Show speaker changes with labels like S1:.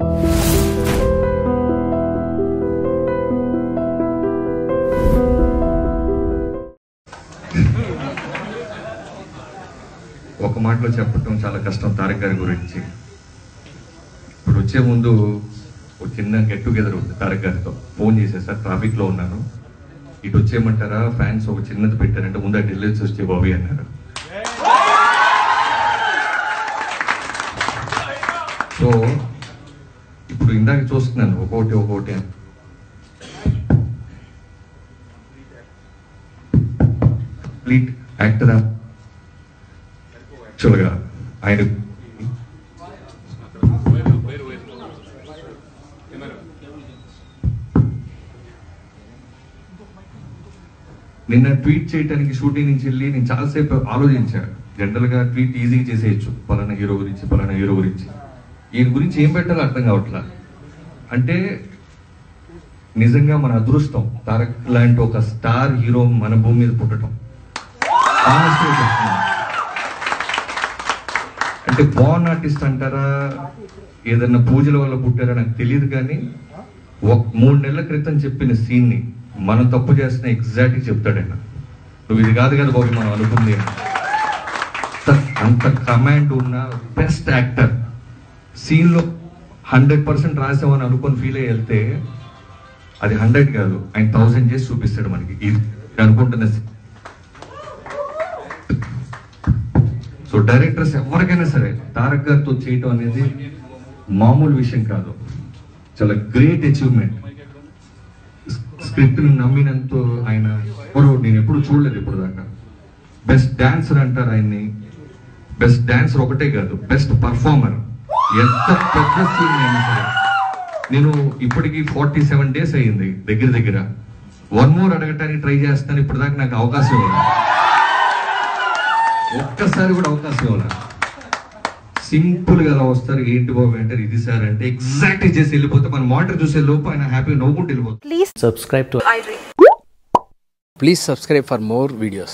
S1: ఒక మాటలో చెప్పడం చాలా కష్టం తారక్ గారి గురించి. ఇప్పుడు వచ్చే ముందు ఒక చిన్న గెట్ టుగెదర్ ఉంది తారక్ గారితో. ఫోన్ చేసేసారు, ట్రాఫిక్లో ఉన్నాను, ఇటు వచ్చేయమంటారా, ఫ్యాన్స్ ఒక చిన్నది పెట్టారంటే ముందు అటు వెళ్ళేసి వచ్చే బాబీ అన్నారు. సో ఇప్పుడు ఇందాక చూస్తున్నాను ఒక్కొక్కటి కంప్లీట్ యాక్టర్ యాక్చువల్గా ఆయన నిన్న ట్వీట్ చేయడానికి షూటింగ్ నుంచి వెళ్ళి నేను చాలాసేపు ఆలోచించాను. జనరల్గా ట్వీట్ ఈజీగా చేసేయచ్చు, పలానా హీరో గురించి ఈయన గురించి ఏం పెట్టాలో అర్థం కావట్లా. అంటే నిజంగా మన అదృష్టం తారక్ లాంటి ఒక స్టార్ హీరో మన భూమి మీద పుట్టడం. అంటే బాన్ ఆర్టిస్ట్ అంటారా, ఏదన్నా పూజల వల్ల పుట్టారా నాకు తెలియదు, కానీ 3 నెలల క్రితం చెప్పిన సీన్ని మనం తప్పు చేస్తున్న ఎగ్జాక్ట్గా చెప్తాడైనా, నువ్వు ఇది కాదు కదా బాబు మనం అనుకుంది. అంత కమాండ్ ఉన్న బెస్ట్ యాక్టర్ సీన్లో 100% రాసామని అనుకొని ఫీల్ అయ్యి వెళ్తే అది 100 కాదు, ఆయన 1000 చేసి చూపిస్తాడు మనకి. ఇది అనుకుంటున్న సో డైరెక్టర్స్ ఎవరికైనా సరే తారక్ గారితో చేయటం అనేది మామూలు విషయం కాదు, చాలా గ్రేట్ అచీవ్మెంట్. స్క్రిప్ట్ని నమ్మినంత ఆయన నేను ఎప్పుడు చూడలేదు ఇప్పుడు దాకా. బెస్ట్ డాన్సర్ అంటారు ఆయన్ని, బెస్ట్ డాన్సర్ ఒకటే కాదు, బెస్ట్ పర్ఫార్మర్. ఎంత పెద్ద సీన్ అయినా సరే, నేను ఇప్పటికీ 47 days అయ్యింది దగ్గర 1 more అడగటానికి ట్రై చేస్తాను. ఇప్పుడు దాకా నాకు అవకాశం ఇవ్వాలి, ఒక్కసారి కూడా అవకాశం ఇవ్వాలి. సింపుల్ గా అలా వస్తారు, ఏంటి బాబు అంటారు, ఇది సార్ అంటే ఎగ్జాక్ట్ చేసి వెళ్ళిపోతే మన మానిటర్ చూసే లోపు ఆయన హ్యాపీగా నవ్వుకుంటూ వెళ్ళిపోతుంది.
S2: Please subscribe for more videos.